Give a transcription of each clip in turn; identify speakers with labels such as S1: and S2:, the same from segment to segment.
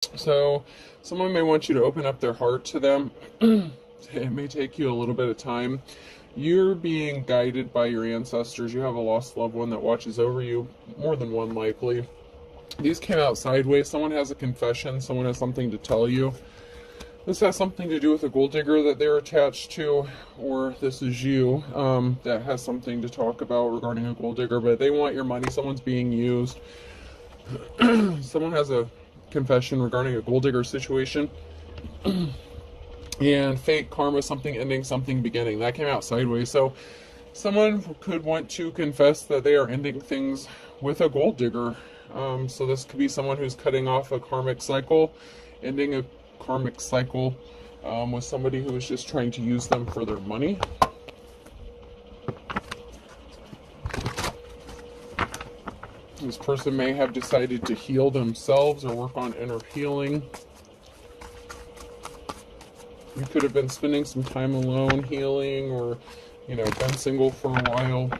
S1: So someone may want you to open up their heart to them. It may take you a little bit of time. You're being guided by your ancestors. You have a lost loved one that watches over you, more than one likely. These came out sideways. Someone has a confession. Someone has something to tell you. This has something to do with a gold digger that they're attached to, or this is you that has something to talk about regarding a gold digger, but they want your money. Someone's being used. Someone has a confession regarding a gold digger situation. And fate, karma, something ending, something beginning. That came out sideways. So someone could want to confess that they are ending things with a gold digger. So this could be someone who's cutting off a karmic cycle, ending a karmic cycle with somebody who is just trying to use them for their money. This person may have decided to heal themselves or work on inner healing. You could have been spending some time alone healing, or, been single for a while.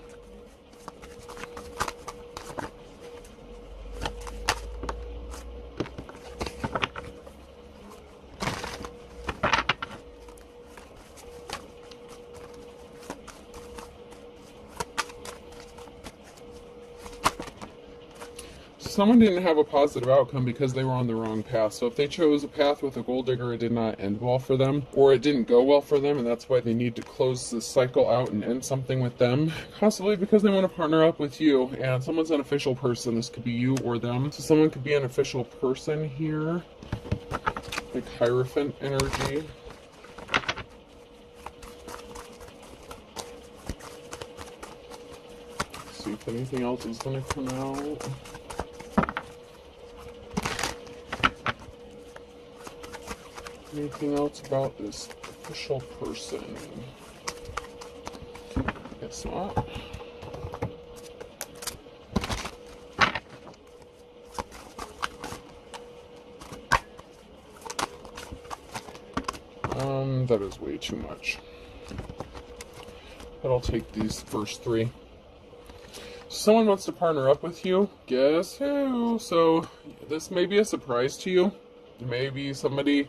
S1: Someone didn't have a positive outcome because they were on the wrong path. So if they chose a path with a gold digger, it did not end well for them, or it didn't go well for them, and that's why they need to close this cycle out and end something with them. Possibly because they want to partner up with you, and someone's an official person. This could be you or them. So someone could be an official person here, like Hierophant energy. Let's see if anything else is going to come out. Anything else about this official person? Guess not. That is way too much. But I'll take these first three. Someone wants to partner up with you. Guess who? So this may be a surprise to you. It may be somebody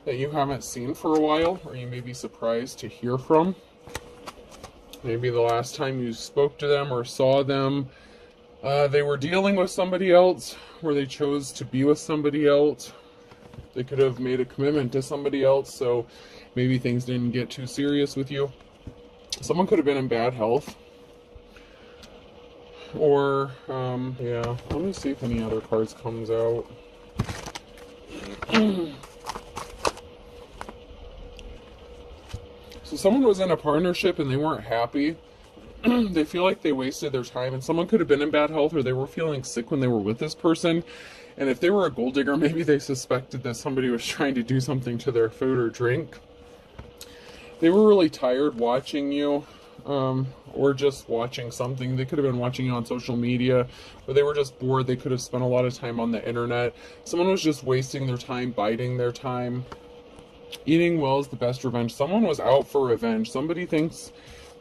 S1: that you haven't seen for a while, or you may be surprised to hear from. Maybe the last time you spoke to them or saw them, they were dealing with somebody else, or they chose to be with somebody else. They could have made a commitment to somebody else, so maybe things didn't get too serious with you. Someone could have been in bad health. Or, yeah, let me see if any other cards comes out. So someone was in a partnership and they weren't happy. They feel like they wasted their time, and someone could have been in bad health, or they were feeling sick when they were with this person. And if they were a gold digger, maybe they suspected that somebody was trying to do something to their food or drink. They were really tired watching you, or just watching something. They could have been watching you on social media, or they were just bored. They could have spent a lot of time on the internet. Someone was just wasting their time, biding their time. Eating well is the best revenge. Someone was out for revenge. Somebody thinks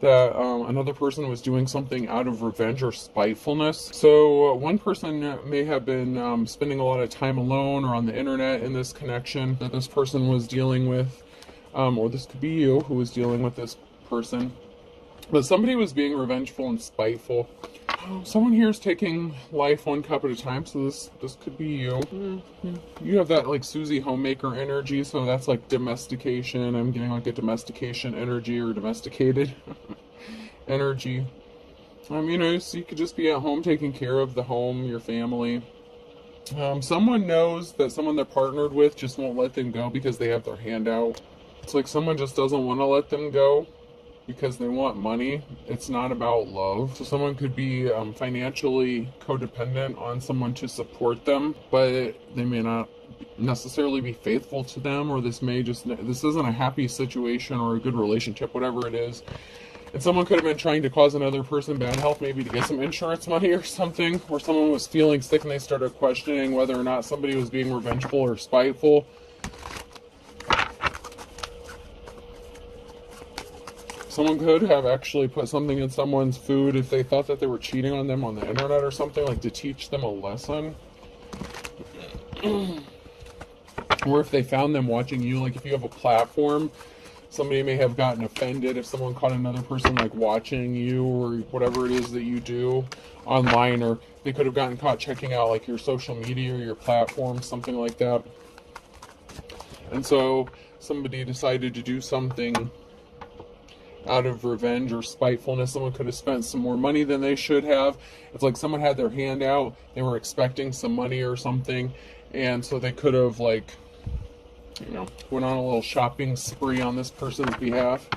S1: that another person was doing something out of revenge or spitefulness. So one person may have been spending a lot of time alone or on the internet in this connection that this person was dealing with. Or this could be you who was dealing with this person. But somebody was being revengeful and spiteful. Someone here is taking life one cup at a time, so this could be you. You have that like Susie homemaker energy, so that's like domestication. I'm getting like a domestication energy, or domesticated energy. So you could just be at home taking care of the home, your family. Someone knows that someone they're partnered with just won't let them go because they have their hand out. It's like someone just doesn't want to let them go because they want money. It's not about love. So someone could be financially codependent on someone to support them, but they may not necessarily be faithful to them, or this isn't a happy situation or a good relationship, whatever it is. And someone could have been trying to cause another person bad health, maybe to get some insurance money or something, or someone was feeling sick and they started questioning whether or not somebody was being revengeful or spiteful. Someone could have actually put something in someone's food if they thought that they were cheating on them on the internet or something, like to teach them a lesson. Or if they found them watching you, like if you have a platform, somebody may have gotten offended if someone caught another person like watching you or whatever it is that you do online, or they could have gotten caught checking out like your social media or your platform, something like that. And so somebody decided to do something out of revenge or spitefulness. Someone could have spent some more money than they should have. It's like someone had their hand out, they were expecting some money or something, and so they could have like, you know, went on a little shopping spree on this person's behalf.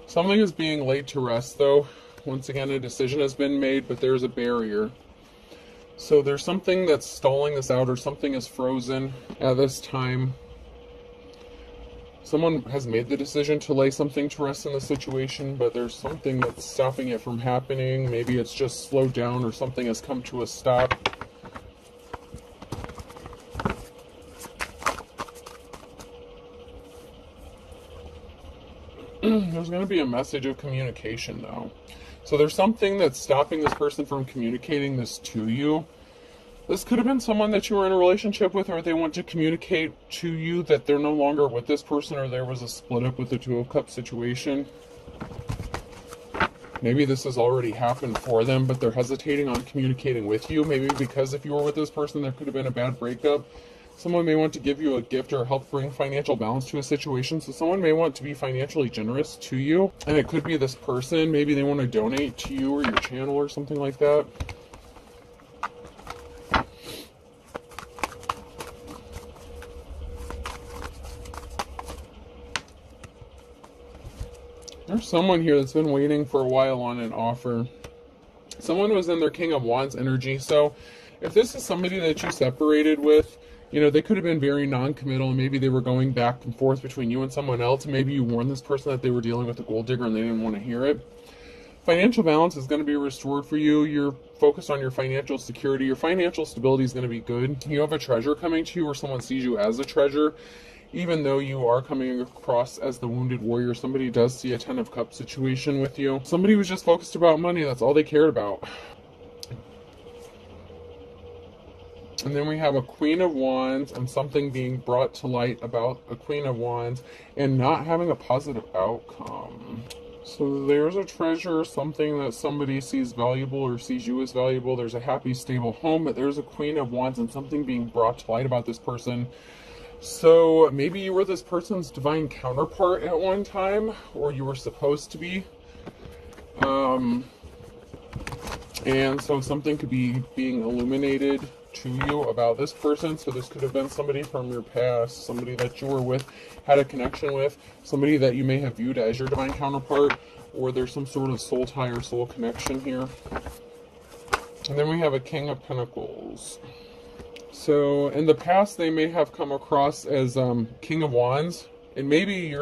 S1: Something is being laid to rest though. Once again, a decision has been made, but there's a barrier. So there's something that's stalling this out, or something is frozen at this time. Someone has made the decision to lay something to rest in the situation, but there's something that's stopping it from happening. Maybe it's just slowed down, or something has come to a stop. There's going to be a message of communication though. So there's something that's stopping this person from communicating this to you. This could have been someone that you were in a relationship with, or they want to communicate to you that they're no longer with this person, or there was a split up with the Two of Cups situation. Maybe this has already happened for them, but they're hesitating on communicating with you. Maybe because if you were with this person, there could have been a bad breakup. Someone may want to give you a gift or help bring financial balance to a situation. So someone may want to be financially generous to you. And it could be this person. Maybe they want to donate to you or your channel or something like that. There's someone here that's been waiting for a while on an offer. Someone was in their King of Wands energy. So if this is somebody that you separated with, you know, they could have been very non-committal, and maybe they were going back and forth between you and someone else. Maybe you warned this person that they were dealing with a gold digger and they didn't want to hear it. Financial balance is going to be restored for you. You're focused on your financial security. Your financial stability is going to be good. You have a treasure coming to you, or someone sees you as a treasure. Even though you are coming across as the wounded warrior, somebody does see a Ten of Cups situation with you. Somebody was just focused about money. That's all they cared about. And then we have a Queen of Wands and something being brought to light about a Queen of Wands and not having a positive outcome. So there's a treasure, something that somebody sees valuable or sees you as valuable. There's a happy, stable home, but there's a Queen of Wands and something being brought to light about this person. So maybe you were this person's divine counterpart at one time, or you were supposed to be. And so something could be being illuminated to you about this person. So this could have been somebody from your past, somebody that you were with, had a connection with, somebody that you may have viewed as your divine counterpart, or there's some sort of soul tie or soul connection here. And then we have a King of Pentacles. So in the past, they may have come across as King of Wands, and maybe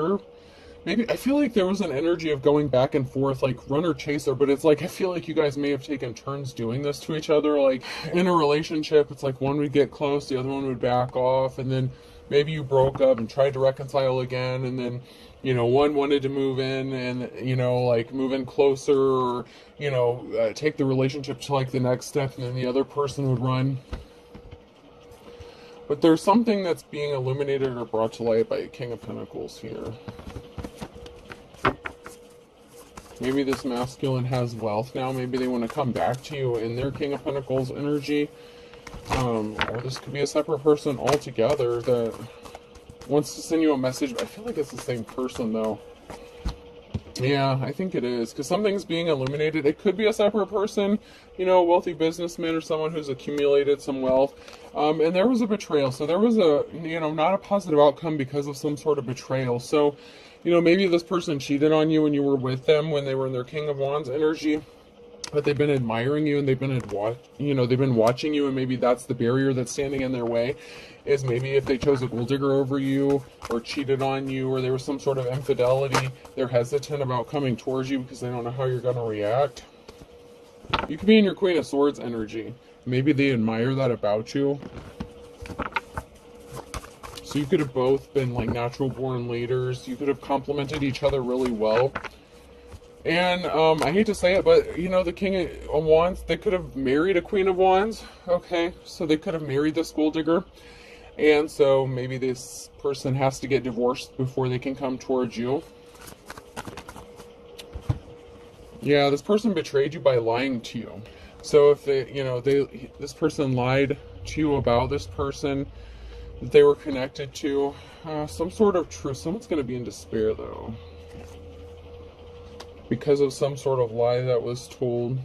S1: I feel like there was an energy of going back and forth, like runner chaser, but it's like, I feel like you guys may have taken turns doing this to each other. Like in a relationship, it's like one would get close, the other one would back off, and then maybe you broke up and tried to reconcile again, and then, you know, one wanted to move in and, you know, like move in closer, or, you know, take the relationship to like the next step, and then the other person would run. But there's something that's being illuminated or brought to light by a King of Pentacles here. Maybe this masculine has wealth now. Maybe they want to come back to you in their King of Pentacles energy. Or this could be a separate person altogether that wants to send you a message. I feel like it's the same person though. Yeah, I think it is, because something's being illuminated. It could be a separate person, you know, a wealthy businessman or someone who's accumulated some wealth. And there was a betrayal. So there was a, you know, not a positive outcome because of some sort of betrayal. So, you know, maybe this person cheated on you when you were with them, when they were in their King of Wands energy. But they've been admiring you, and they've been watching you, and maybe that's the barrier that's standing in their way. Is maybe if they chose a gold digger over you, or cheated on you, or there was some sort of infidelity, they're hesitant about coming towards you because they don't know how you're going to react. You could be in your Queen of Swords energy. Maybe they admire that about you. So you could have both been like natural born leaders. You could have complemented each other really well. And I hate to say it, but you know, the King of Wands, they could have married a Queen of Wands. Okay, so they could have married this gold digger. And so maybe this person has to get divorced before they can come towards you. Yeah, this person betrayed you by lying to you. So if they, you know, this person lied to you about this person that they were connected to, some sort of truth. Someone's going to be in despair though, because of some sort of lie that was told,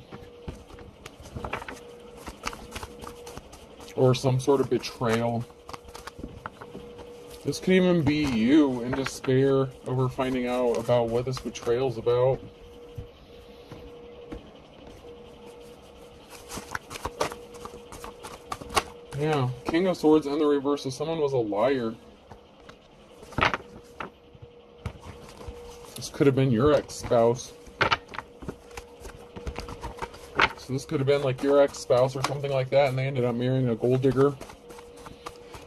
S1: or some sort of betrayal. This could even be you in despair over finding out about what this betrayal is about. Yeah, King of Swords in the reverse. So someone was a liar. This could have been your ex-spouse. So this could have been like your ex-spouse or something like that, and they ended up marrying a gold digger.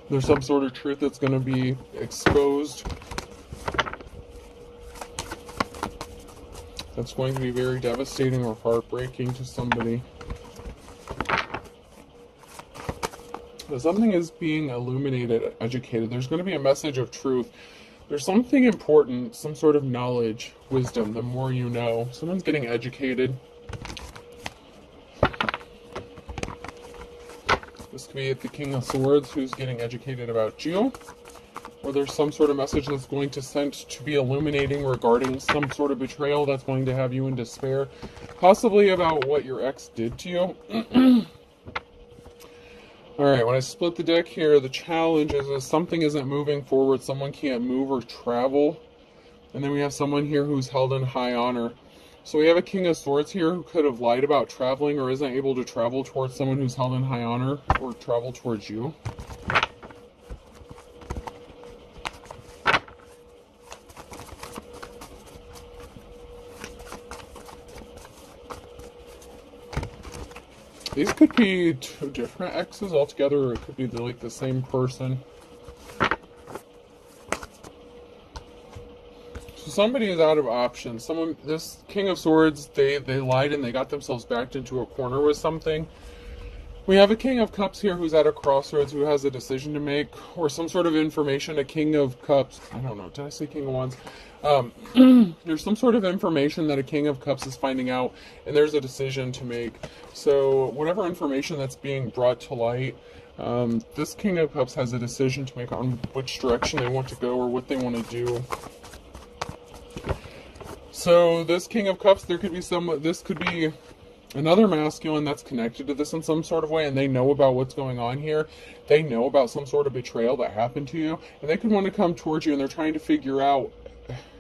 S1: There's some sort of truth that's going to be exposed. That's going to be very devastating or heartbreaking to somebody. But something is being illuminated, educated. There's going to be a message of truth. There's something important, some sort of knowledge, wisdom, the more you know. Someone's getting educated. This could be the King of Swords who's getting educated about you. Or there's some sort of message that's going to send to be illuminating regarding some sort of betrayal that's going to have you in despair. Possibly about what your ex did to you. Alright, when I split the deck here, the challenge is that something isn't moving forward, someone can't move or travel. And then we have someone here who's held in high honor. So we have a King of Swords here who could have lied about traveling or isn't able to travel towards someone who's held in high honor or travel towards you. These could be two different exes altogether, or it could be like the same person. So somebody is out of options. This King of Swords, they lied and they got themselves backed into a corner with something. We have a King of Cups here who's at a crossroads, who has a decision to make, or some sort of information. A King of Cups, I don't know, did I say King of Wands? There's some sort of information that a King of Cups is finding out, and there's a decision to make. So whatever information that's being brought to light, this King of Cups has a decision to make on which direction they want to go or what they want to do. So this King of Cups, this could be another masculine that's connected to this in some sort of way, and they know about what's going on here. They know about some sort of betrayal that happened to you, and they could want to come towards you, and they're trying to figure out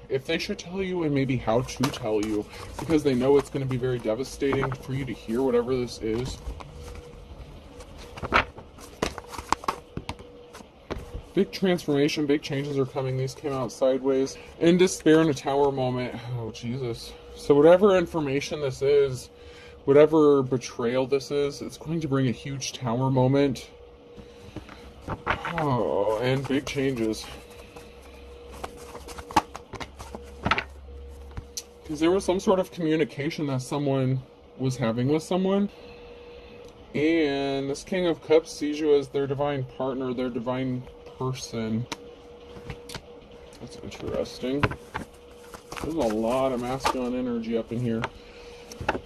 S1: if they should tell you and maybe how to tell you, because they know it's going to be very devastating for you to hear whatever this is. Big transformation, big changes are coming. These came out sideways. In despair in a tower moment. Oh, Jesus. So whatever information this is, whatever betrayal this is, it's going to bring a huge tower moment. Oh, and big changes. Because there was some sort of communication that someone was having with someone. And this King of Cups sees you as their divine partner, their divine person. That's interesting. There's a lot of masculine energy up in here.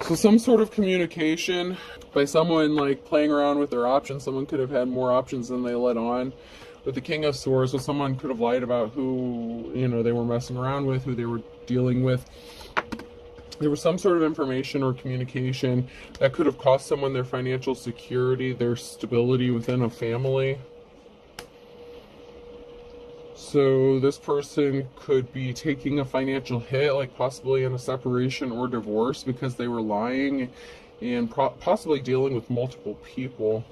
S1: So some sort of communication by someone like playing around with their options. Someone could have had more options than they let on. With the King of Swords, so someone could have lied about who, you know, they were messing around with, who they were dealing with. There was some sort of information or communication that could have cost someone their financial security, their stability within a family. So this person could be taking a financial hit, like possibly in a separation or divorce, because they were lying and possibly dealing with multiple people.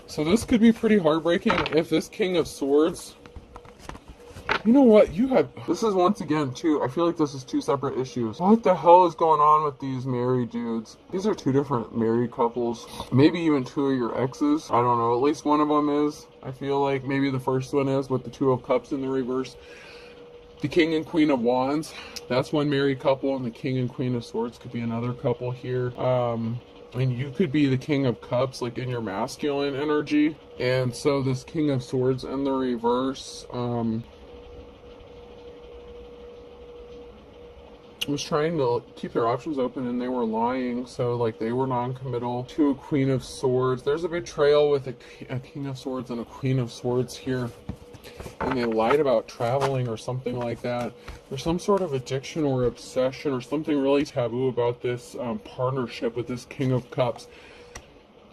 S1: So this could be pretty heartbreaking if this King of Swords You know what? You have... This is once again, too, I feel like this is two separate issues. What the hell is going on with these married dudes? These are two different married couples. Maybe even two of your exes. I don't know. At least one of them is. I feel like maybe the first one is with the Two of Cups in the reverse. The King and Queen of Wands. That's one married couple, and the King and Queen of Swords could be another couple here. And you could be the King of Cups, like in your masculine energy. And so this King of Swords in the reverse, was trying to keep their options open, and they were lying, so like they were non-committal to a Queen of Swords. There's a betrayal with a King of Swords and a Queen of Swords here, and they lied about traveling or something like that. There's some sort of addiction or obsession or something really taboo about this partnership with this King of Cups.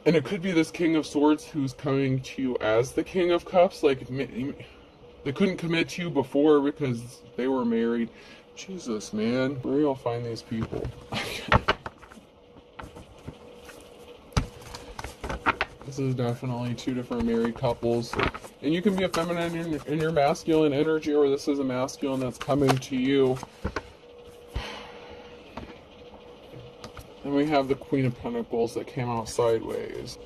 S1: And it could be this King of Swords who's coming to you as the King of Cups. Like, they couldn't commit to you before because they were married. Jesus, man. Where do y'all find these people? This is definitely two different married couples. And you can be a feminine in your masculine energy, or this is a masculine that's coming to you. And we have the Queen of Pentacles that came out sideways.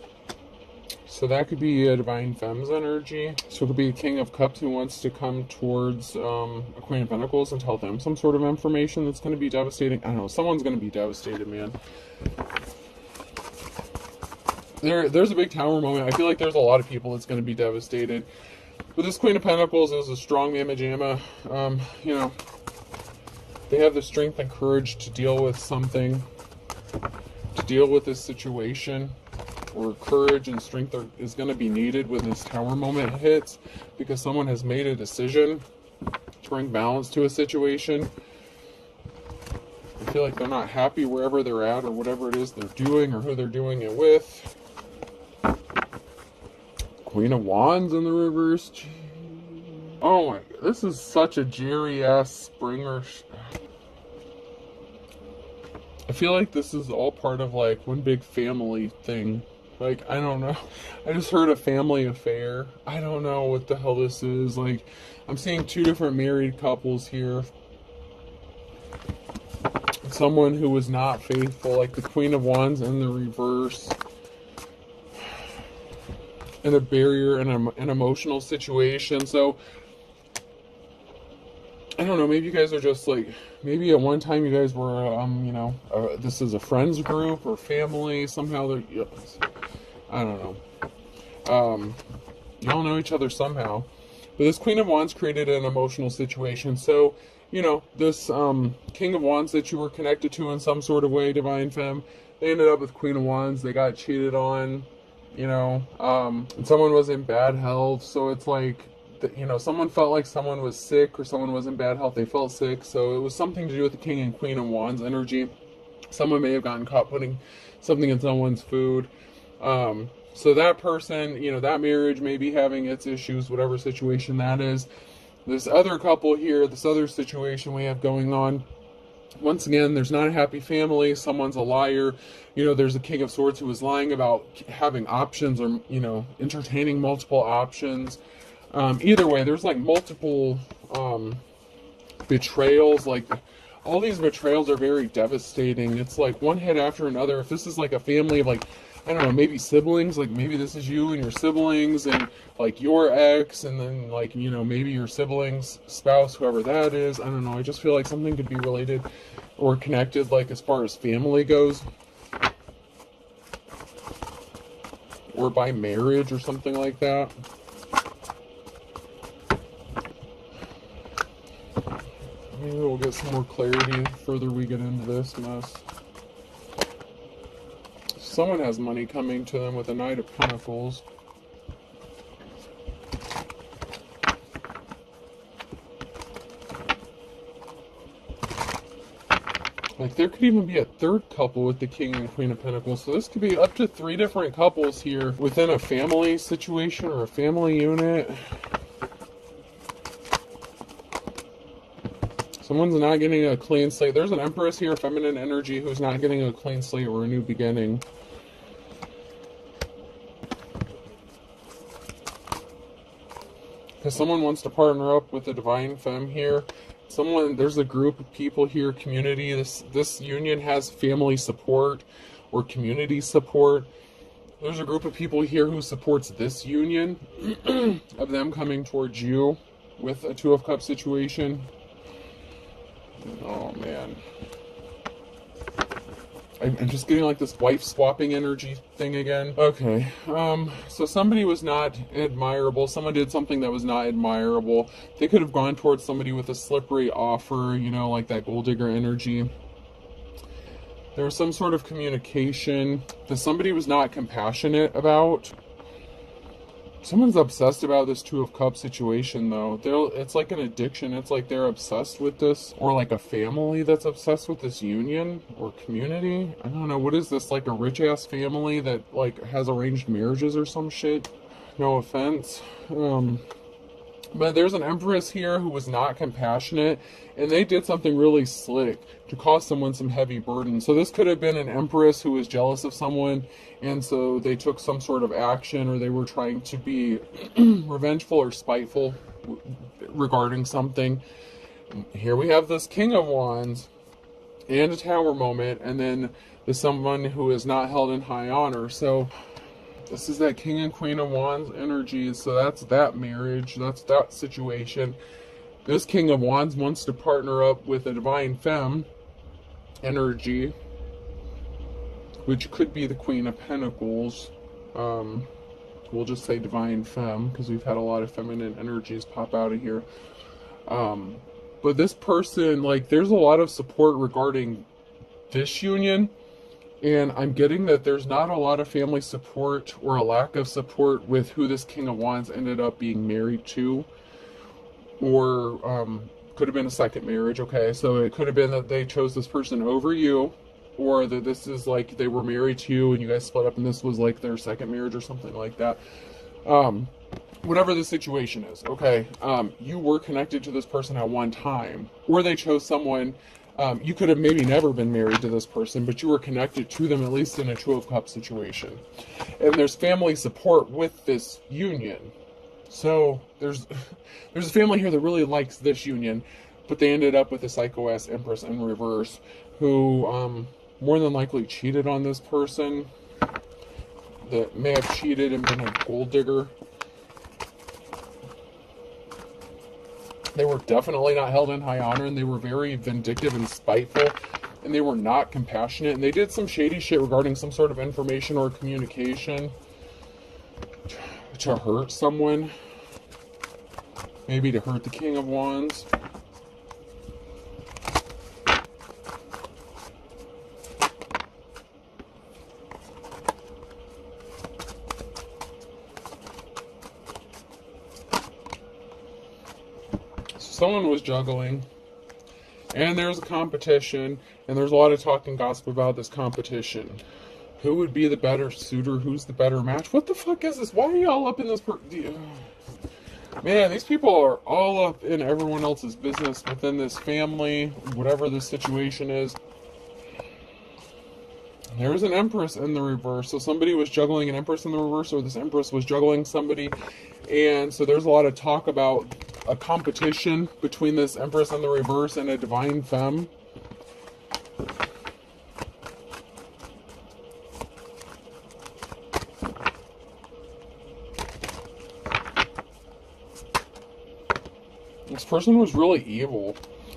S1: So that could be a Divine Femme's energy. So it could be a King of Cups who wants to come towards a Queen of Pentacles and tell them some sort of information that's going to be devastating. I don't know. Someone's going to be devastated, man. There's a big Tower moment. I feel like there's a lot of people that's going to be devastated. But this Queen of Pentacles is a strong mamma jamma. You know, they have the strength and courage to deal with something, to deal with this situation. Or courage and strength is going to be needed when this Tower moment hits, because someone has made a decision to bring balance to a situation. I feel like they're not happy wherever they're at or whatever it is they're doing or who they're doing it with. Queen of Wands in the reverse. Oh my God, this is such a Jerry-ass Springer. I feel like this is all part of like one big family thing. Like, I don't know. I just heard a family affair. I don't know what the hell this is. Like, I'm seeing two different married couples here. Someone who was not faithful, like the Queen of Wands in the reverse. And a barrier in an emotional situation. So, I don't know, maybe you guys are just like, maybe at one time you guys were, you know, this is a friends group or family, somehow they're, I don't know. Y'all know each other somehow. But this Queen of Wands created an emotional situation. So, you know, this King of Wands that you were connected to in some sort of way, Divine Femme, they ended up with Queen of Wands. They got cheated on, you know, and someone was in bad health. So it's like, you know, someone felt like someone was sick or someone was in bad health. They felt sick. So it was something to do with the King and Queen of Wands energy. Someone may have gotten caught putting something in someone's food. So that person, you know, that marriage may be having its issues, whatever situation that is. This other couple here, this other situation we have going on, once again, there's not a happy family. Someone's a liar. You know, there's a King of Swords who was lying about having options or, you know, entertaining multiple options. Either way, there's like multiple betrayals. Like, all these betrayals are very devastating. It's like one hit after another. If this is like a family of like, I don't know, maybe siblings, like maybe this is you and your siblings and like your ex, and then like, you know, maybe your siblings, spouse, whoever that is. I don't know. I just feel like something could be related or connected, like as far as family goes, or by marriage or something like that. Maybe we'll get some more clarity the further we get into this mess. Someone has money coming to them with a Knight of Pentacles. Like, there could even be a third couple with the King and Queen of Pentacles. So this could be up to 3 different couples here within a family situation or a family unit. Someone's not getting a clean slate. There's an Empress here, feminine energy, who's not getting a clean slate or a new beginning. Because someone wants to partner up with the divine femme here. There's a group of people here, community. This union has family support or community support. There's a group of people here who supports this union of them coming towards you with a Two of Cups situation. Oh man. I'm just getting like this wife swapping energy thing again. Okay, so somebody was not admirable. Someone did something that was not admirable. They could have gone towards somebody with a slippery offer, you know, like that gold digger energy. There was some sort of communication that somebody was not compassionate about. Someone's obsessed about this Two of Cups situation, though. It's like an addiction. It's like they're obsessed with this, or like a family that's obsessed with this union or community. I don't know. What is this? Like a rich-ass family that like has arranged marriages or some shit? No offense. But there's an Empress here who was not compassionate, and they did something really slick to cause someone some heavy burden. So this could have been an Empress who was jealous of someone, and so they took some sort of action, or they were trying to be revengeful or spiteful regarding something. Here we have this King of Wands and a Tower moment, and then there's someone who is not held in high honor. So this is that King and Queen of Wands energy. So that's that marriage. That's that situation. This King of Wands wants to partner up with a divine femme energy, which could be the Queen of Pentacles. We'll just say divine femme, because we've had a lot of feminine energies pop out of here. But this person, like, there's a lot of support regarding this union. And I'm getting that there's not a lot of family support, or a lack of support, with who this King of Wands ended up being married to. Or could have been a second marriage, okay? So it could have been that they chose this person over you, or that this is like they were married to you and you guys split up and this was like their second marriage or something like that. Whatever the situation is, okay? You were connected to this person at one time, or they chose someone. You could have maybe never been married to this person, but you were connected to them, at least in a Two of Cups situation. And there's family support with this union. So there's a family here that really likes this union, but they ended up with a psycho-ass Empress in reverse, who more than likely cheated on this person, that may have cheated and been a gold digger. They were definitely not held in high honor, and they were very vindictive and spiteful, and they were not compassionate, and they did some shady shit regarding some sort of information or communication to hurt someone, maybe to hurt the King of Wands. Someone was juggling, and there's a competition, and there's a lot of talk and gossip about this competition. Who would be the better suitor? Who's the better match? What the fuck is this? Why are y'all up in this? Man, these people are all up in everyone else's business within this family, whatever the situation is. There's an Empress in the reverse. So somebody was juggling an Empress in the reverse, or this Empress was juggling somebody. And so there's a lot of talk about a competition between this Empress in the reverse and a divine femme. This person was really evil.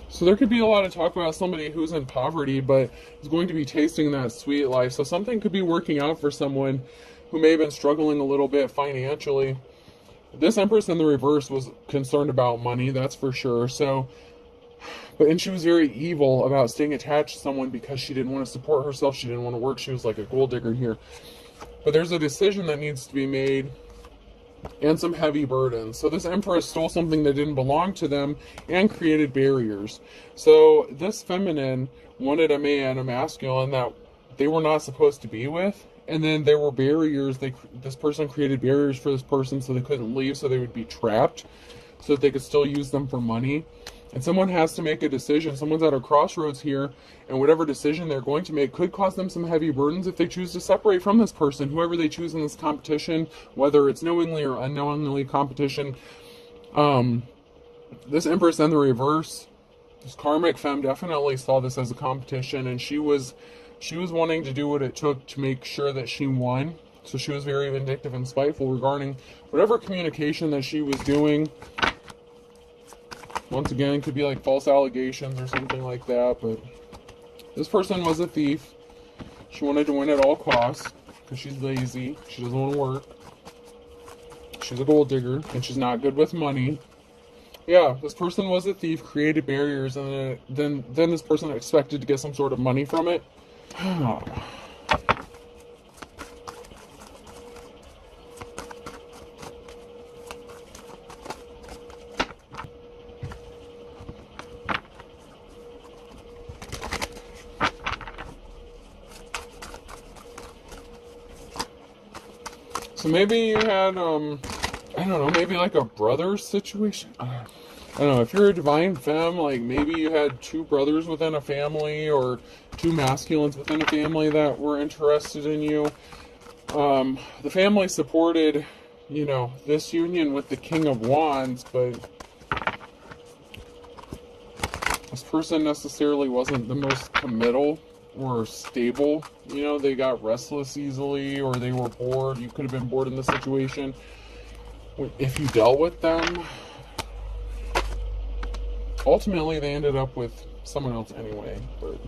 S1: So there could be a lot of talk about somebody who's in poverty, but is going to be tasting that sweet life. So something could be working out for someone who may have been struggling a little bit financially. This Empress in the reverse was concerned about money, that's for sure. So, and she was very evil about staying attached to someone because she didn't want to support herself. She didn't want to work. She was like a gold digger here. But there's a decision that needs to be made, and some heavy burdens. So this Empress stole something that didn't belong to them and created barriers. So this feminine wanted a man, a masculine, that they were not supposed to be with. And then there were barriers. This person created barriers for this person so they couldn't leave, so they would be trapped, so that they could still use them for money. And someone has to make a decision. Someone's at a crossroads here, and whatever decision they're going to make could cause them some heavy burdens if they choose to separate from this person, whoever they choose in this competition, whether it's knowingly or unknowingly competition. This Empress in the reverse, this karmic femme definitely saw this as a competition, and she was wanting to do what it took to make sure that she won. So she was very vindictive and spiteful regarding whatever communication that she was doing. Once again, it could be like false allegations or something like that, but this person was a thief. She wanted to win at all costs because she's lazy. She doesn't want to work. She's a gold digger, and she's not good with money. Yeah, this person was a thief, created barriers, and then this person expected to get some sort of money from it. So maybe you had, I don't know, maybe like a brother situation. I don't know, if you're a divine femme, like maybe you had two brothers within a family or two masculines within a family that were interested in you. The family supported, you know, this union with the King of Wands, but this person necessarily wasn't the most committal or stable. You know, they got restless easily, or they were bored. You could have been bored in the situation if you dealt with them. Ultimately, they ended up with someone else anyway, but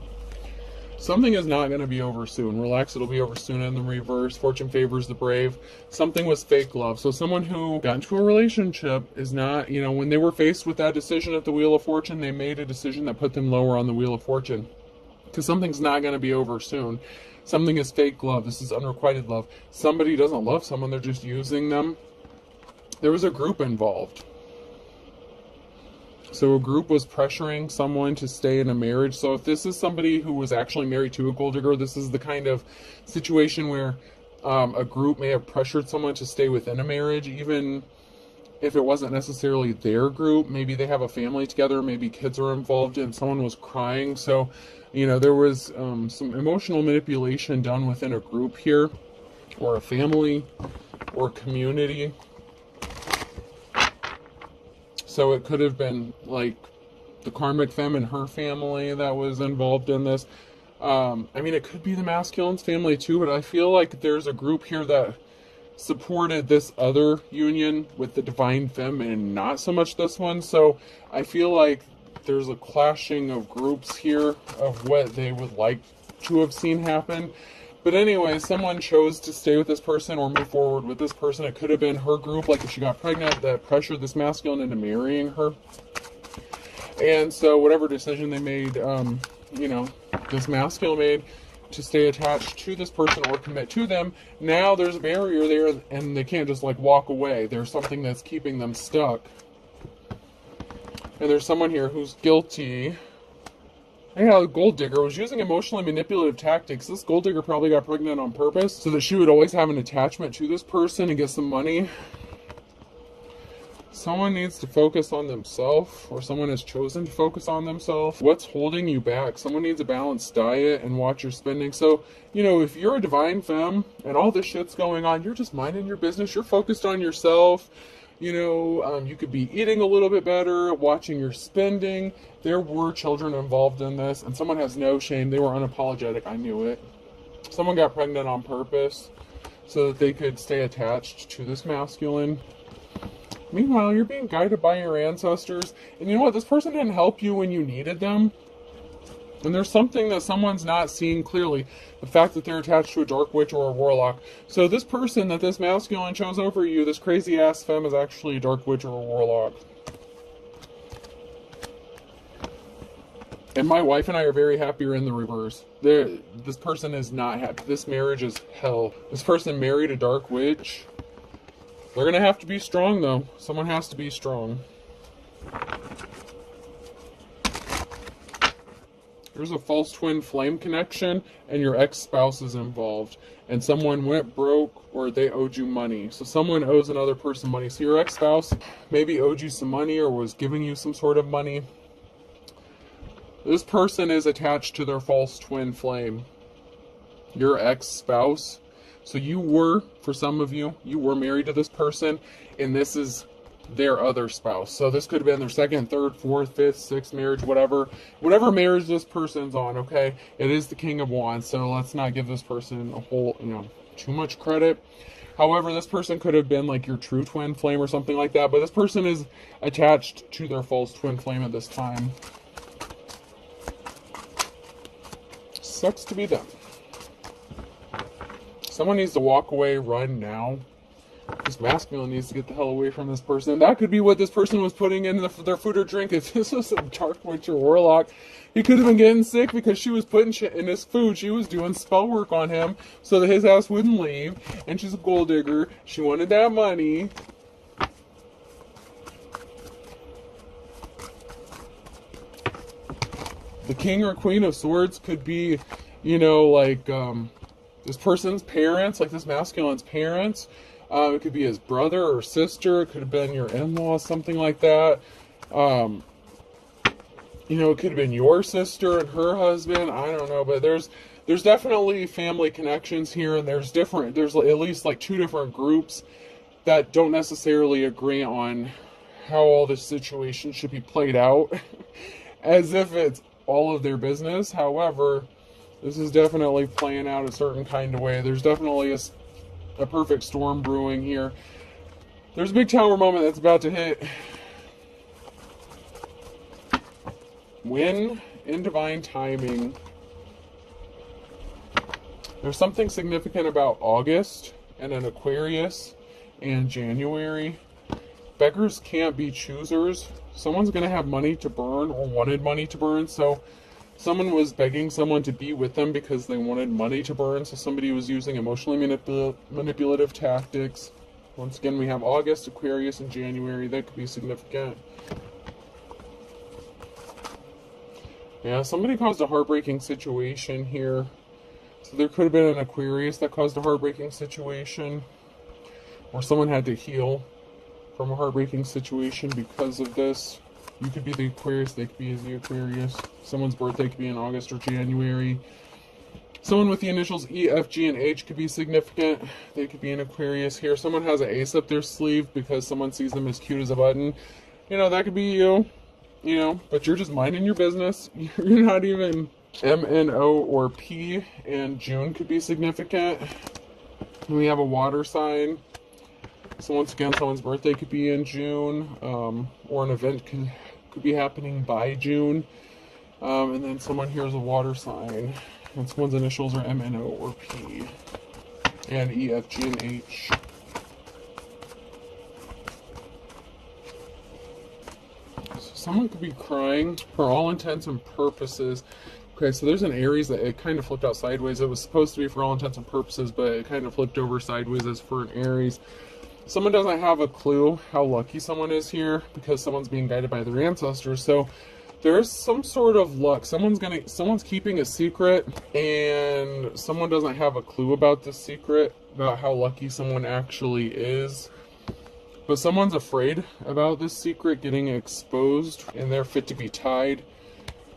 S1: something is not going to be over soon. Relax, it'll be over soon. In the reverse, fortune favors the brave. Something was fake love. So someone who got into a relationship is not, you know, when they were faced with that decision at the Wheel of Fortune, they made a decision that put them lower on the Wheel of Fortune. Because something's not going to be over soon. Something is fake love. This is unrequited love. Somebody doesn't love someone, they're just using them. There was a group involved. So a group was pressuring someone to stay in a marriage. So if this is somebody who was actually married to a gold digger, this is the kind of situation where a group may have pressured someone to stay within a marriage, even if it wasn't necessarily their group. Maybe they have a family together, maybe kids are involved, and someone was crying. So, you know, there was some emotional manipulation done within a group here, or a family, or a community. So it could have been like the karmic femme and her family that was involved in this. I mean, it could be the masculine's family too, but I feel like there's a group here that supported this other union with the divine femme and not so much this one. So I feel like there's a clashing of groups here of what they would like to have seen happen. But anyway, someone chose to stay with this person or move forward with this person. It could have been her group, like if she got pregnant, that pressured this masculine into marrying her. And so whatever decision they made, you know, this masculine made to stay attached to this person or commit to them, now there's a barrier there and they can't just like walk away. There's something that's keeping them stuck. And there's someone here who's guilty. Yeah, the gold digger was using emotionally manipulative tactics. This gold digger probably got pregnant on purpose so that she would always have an attachment to this person and get some money. Someone needs to focus on themselves, or someone has chosen to focus on themselves. What's holding you back? Someone needs a balanced diet and watch your spending. So, you know, if you're a divine femme and all this shit's going on, you're just minding your business. You're focused on yourself. You know, you could be eating a little bit better, watching your spending. There were children involved in this, and someone has no shame. They were unapologetic. I knew it. Someone got pregnant on purpose so that they could stay attached to this masculine. Meanwhile, you're being guided by your ancestors. And you know what? This person didn't help you when you needed them. And there's something that someone's not seeing clearly. The fact that they're attached to a dark witch or a warlock. So this person that this masculine chose over you, this crazy ass femme, is actually a dark witch or a warlock. And my wife and I are very happy you're in the reverse. This person is not happy. This marriage is hell. This person married a dark witch. They're going to have to be strong, though. Someone has to be strong. There's a false twin flame connection, and your ex-spouse is involved. And someone went broke, or they owed you money. So someone owes another person money. So your ex-spouse maybe owed you some money, or was giving you some sort of money. This person is attached to their false twin flame. Your ex-spouse. So you were, for some of you, you were married to this person, and this is their other spouse. So this could have been their second, third, fourth, fifth, sixth marriage, whatever marriage this person's on, okay? It is the King of Wands, so let's not give this person a whole, too much credit. However, this person could have been like your true twin flame or something like that, but this person is attached to their false twin flame at this time. Sucks to be them. Someone needs to walk away, run now. This masculine needs to get the hell away from this person. That could be what this person was putting in their food or drink. If this was a Dark Witch or Warlock, he could have been getting sick because she was putting shit in his food. She was doing spell work on him so that his ass wouldn't leave. And she's a gold digger. She wanted that money. The King or Queen of Swords could be, this person's parents, like this masculine's parents. It could be his brother or sister. It could have been your in-law, something like that. It could have been your sister and her husband. I don't know, but there's definitely family connections here, and there's at least like two different groups that don't necessarily agree on how all this situation should be played out, as if it's all of their business. However, this is definitely playing out a certain kind of way. There's definitely a perfect storm brewing here. There's a big tower moment that's about to hit. When in divine timing, there's something significant about August and an Aquarius and January. Beggars can't be choosers. Someone's going to have money to burn or wanted money to burn. So someone was begging someone to be with them because they wanted money to burn. So somebody was using emotionally manipulative tactics. Once again, we have August, Aquarius, and January. That could be significant. Yeah, somebody caused a heartbreaking situation here. So there could have been an Aquarius that caused a heartbreaking situation. Or someone had to heal from a heartbreaking situation because of this. You could be the Aquarius, they could be the Aquarius. Someone's birthday could be in August or January. Someone with the initials E, F, G, and H could be significant. They could be an Aquarius here. Someone has an ace up their sleeve because someone sees them as cute as a button. That could be you. But you're just minding your business. You're not even M, N, O, or P. And June could be significant. And we have a water sign. So once again, someone's birthday could be in June, or an event could be happening by June. And then someone here is a water sign, and someone's initials are M, N, O, or P, and E, F, G, and H. So someone could be crying for all intents and purposes. Okay, so there's an Aries that it kind of flipped out sideways. It was supposed to be for all intents and purposes, but it kind of flipped over sideways as for an Aries. Someone doesn't have a clue how lucky someone is here because someone's being guided by their ancestors. So there's some sort of luck. Someone's keeping a secret, and someone doesn't have a clue about this secret, about how lucky someone actually is. But someone's afraid about this secret getting exposed, and they're fit to be tied.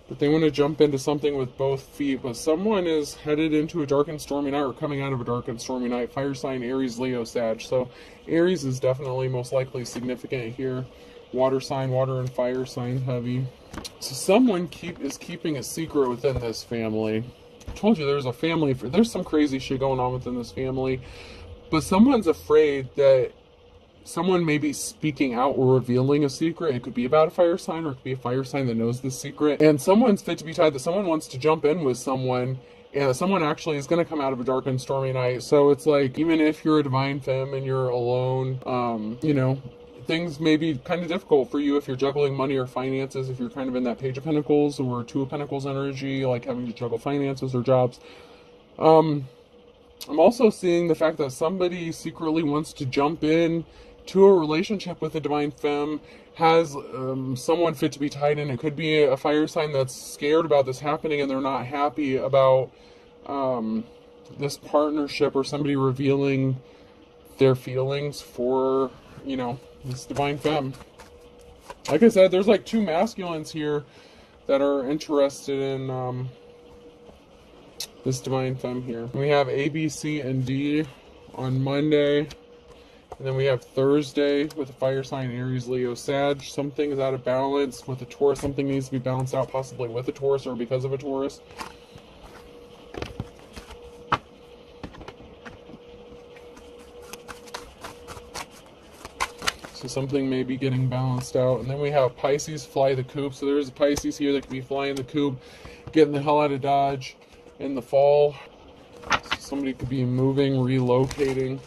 S1: But they want to jump into something with both feet. But someone is headed into a dark and stormy night, or coming out of a dark and stormy night. Fire sign, Aries, Leo, Sag. So Aries is definitely most likely significant here. Water sign, water and fire sign heavy. So someone is keeping a secret within this family. I told you there's some crazy shit going on within this family. But someone's afraid that someone may be speaking out or revealing a secret. It could be about a fire sign, or it could be a fire sign that knows this secret. And someone's fit to be tied, that someone wants to jump in with someone, and someone actually is going to come out of a dark and stormy night. So it's like, even if you're a divine femme and you're alone, things may be kind of difficult for you if you're juggling money or finances, if you're kind of in that Page of Pentacles or Two of Pentacles energy, like having to juggle finances or jobs. I'm also seeing the fact that somebody secretly wants to jump in to a relationship with a divine femme, has someone fit to be tied in. It could be a fire sign that's scared about this happening, and they're not happy about this partnership, or somebody revealing their feelings for, this divine femme. Like I said, there's like two masculines here that are interested in this divine femme here. We have A, B, C, and D on Monday. And then we have Thursday with a fire sign, Aries, Leo, Sag. Something is out of balance with a Taurus. Something needs to be balanced out, possibly with a Taurus or because of a Taurus. So something may be getting balanced out. And then we have Pisces, fly the coop. So there's a Pisces here that could be flying the coop, getting the hell out of Dodge in the fall. So somebody could be moving, relocating.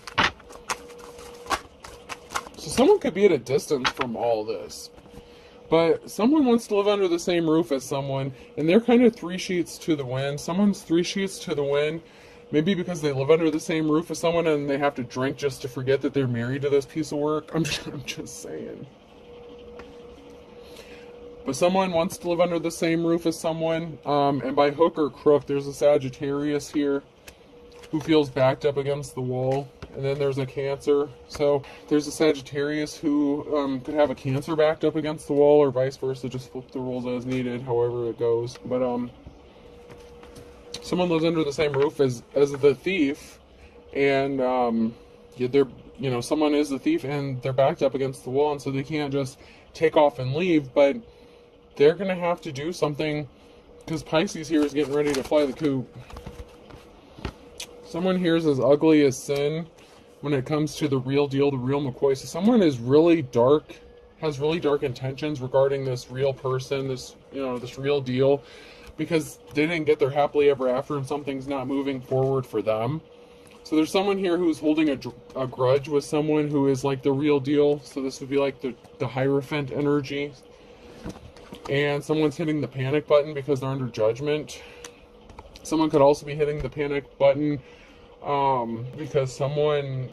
S1: So someone could be at a distance from all this, but someone wants to live under the same roof as someone, and they're kind of 3 sheets to the wind. Someone's 3 sheets to the wind, maybe because they live under the same roof as someone and they have to drink just to forget that they're married to this piece of work. I'm just saying. But someone wants to live under the same roof as someone, and by hook or crook, there's a Sagittarius here who feels backed up against the wall. And then there's a Cancer. So there's a Sagittarius who could have a Cancer backed up against the wall, or vice versa. Just flip the roles as needed, however it goes. But someone lives under the same roof as the thief, and someone is the thief and they're backed up against the wall, and so they can't just take off and leave. But they're gonna have to do something, because Pisces here is getting ready to fly the coop. Someone here is as ugly as sin when it comes to the real deal, the real McCoy. So someone is really dark, has really dark intentions regarding this real person, this real deal, because they didn't get their happily ever after and something's not moving forward for them. So there's someone here who's holding a grudge with someone who is like the real deal. So this would be like the Hierophant energy. And someone's hitting the panic button because they're under judgment. Someone could also be hitting the panic button because someone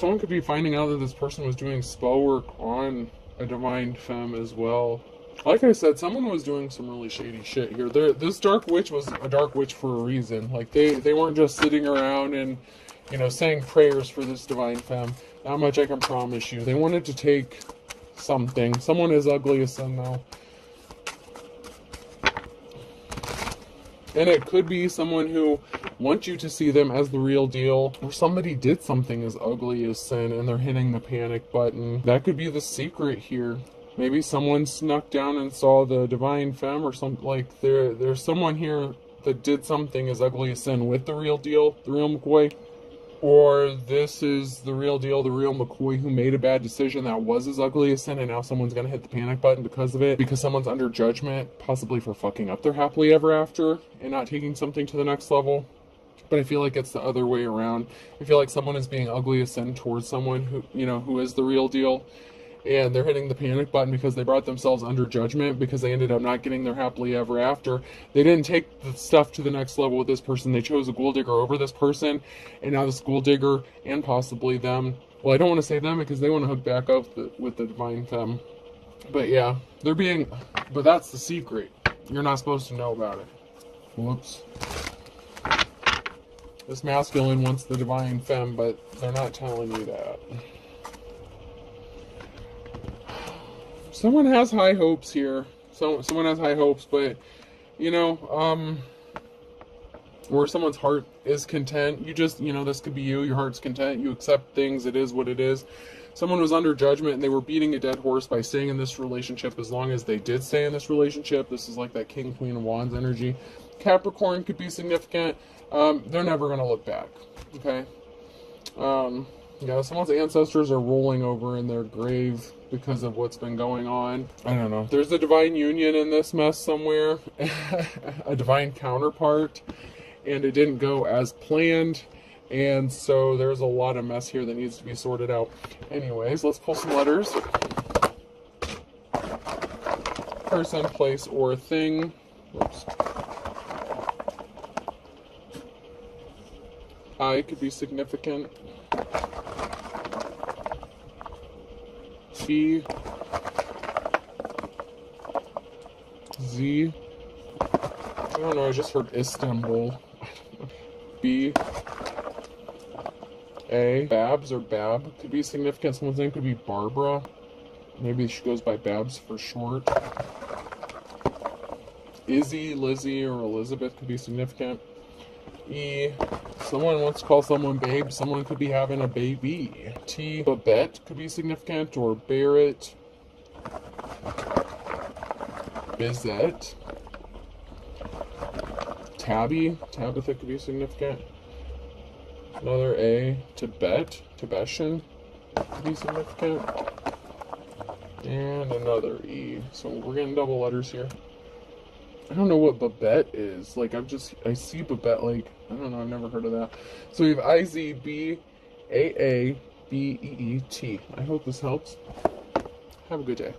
S1: could be finding out that this person was doing spell work on a divine femme as well. Like I said, someone was doing some really shady shit here. This dark witch was a dark witch for a reason. Like they weren't just sitting around and saying prayers for this divine femme. Not much I can promise you. They wanted to take something. Someone as ugly as sin though. And it could be someone who wants you to see them as the real deal, or somebody did something as ugly as sin and they're hitting the panic button. That could be the secret here. Maybe someone snuck down and saw the divine femme or something. Like there's someone here that did something as ugly as sin with the real deal, the real McCoy. Or this is the real deal, the real McCoy who made a bad decision that was as ugly as sin, and now someone's going to hit the panic button because of it, because someone's under judgment, possibly for fucking up their happily ever after and not taking something to the next level. But I feel like it's the other way around. I feel like someone is being ugly as sin towards someone who is the real deal, and they're hitting the panic button because they brought themselves under judgment because they ended up not getting their happily ever after. They didn't take the stuff to the next level with this person. They chose a gold digger over this person, and now this gold digger and possibly them, well, I don't want to say them because they want to hook back up with the divine femme. But yeah, but that's the secret. You're not supposed to know about it. Whoops. This masculine wants the divine femme, but they're not telling you that. Someone has high hopes here. Someone has high hopes, but, where someone's heart is content. You just, this could be you. Your heart's content. You accept things. It is what it is. Someone was under judgment and they were beating a dead horse by staying in this relationship as long as they did stay in this relationship. This is like that King, Queen of Wands energy. Capricorn could be significant. They're never going to look back. Okay? Someone's ancestors are rolling over in their grave because of what's been going on. I don't know. There's a divine union in this mess somewhere. A divine counterpart. And it didn't go as planned. And so there's a lot of mess here that needs to be sorted out. Anyways, let's pull some letters. Person, place, or thing. Whoops. I could be significant. B. Z. I don't know, I just heard Istanbul. B. A. Babs or Bab could be significant. Someone's name could be Barbara. Maybe she goes by Babs for short. Izzy, Lizzie, or Elizabeth could be significant. E, someone wants to call someone babe. Someone could be having a baby. T, Babette could be significant, or Barrett. Bizette. Tabitha could be significant. Another A, Tibetan could be significant. And another E. So we're getting double letters here. I don't know what Babette is. Like, I see Babette, like, I don't know, I've never heard of that. So we have IZBAABEET. I hope this helps. Have a good day.